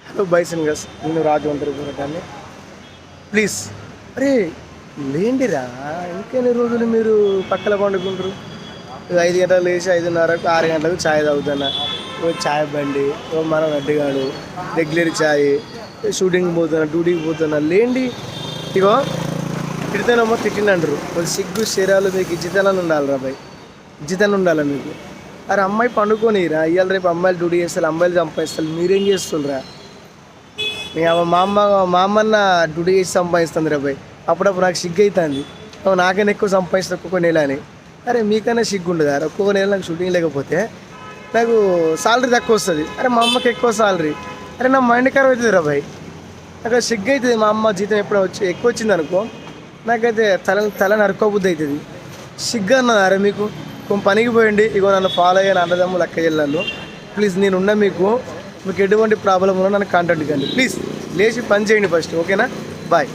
Hello by singers, నేను రాజు అందరికీ please. అరే లేండిరా, ఇంకెన్ని రోజులు మీరు పక్కన పండుకుంటారు? 5 గంటలు లేచి 5:30కు 6 గంటలకు ఛాయ్ తాగుతున్నా. ఓ ఛాయ్ బండి, ఓ మన అడ్డిగాడు రెగ్యులర్ ఛాయ్, షూటింగ్ పోతున్నా, డ్యూటీకి పోతున్నా. లేండి ఇగో తిడితేనేమో తిట్టినంటారు. కొంచెం సిగ్గు శరీరాలు మీకు ఇజ్జితనాలు ఉండాలి రా బాయ్, ఇజ్జితనం ఉండాలి మీకు. అరే అమ్మాయి పండుకోనిరా, ఇవాళ రేపు అమ్మాయిలు డ్యూటీ చేస్తారు, అమ్మాయిలు సంపాదిస్తారు, మీరేం చేస్తుండ్రా? మా అమ్మన్న డ్యూటీ చేసి సంపాదిస్తుంది రా బాయ్. అప్పుడప్పుడు నాకు సిగ్గు అవుతుంది, నాకైనా ఎక్కువ సంపాదిస్తుంది ఒక్కొక్క నెల అని. అరే మీకైనా సిగ్గు ఉండదు. అరే ఒక్కొక్క నెల నాకు షూటింగ్ లేకపోతే నాకు సాలరీ తక్కువ వస్తుంది. అరే మా అమ్మకి ఎక్కువ సాలరీ. అరే నా మైండ్ ఖరాబ్ అవుతుంది రా బాయ్, నాకు సిగ్గు అవుతుంది. మా అమ్మ జీతం ఎప్పుడో ఎక్కువ వచ్చింది అనుకో, నాకైతే తల నరుకోబుద్ధి అవుతుంది. సిగ్గు అన్నది. అరే మీకు పనికి పోయండి, ఇగో నన్ను ఫాలో అయ్యాను అన్నదమ్ములు అక్క చెల్లెళ్ళు. ప్లీజ్ నేనున్నా, మీకు ఎటువంటి ప్రాబ్లం ఉన్నా నన్ను కాంటాక్ట్ కండి. ప్లీజ్ లేచి పని చేయండి ఫస్ట్, ఓకేనా? బాయ్.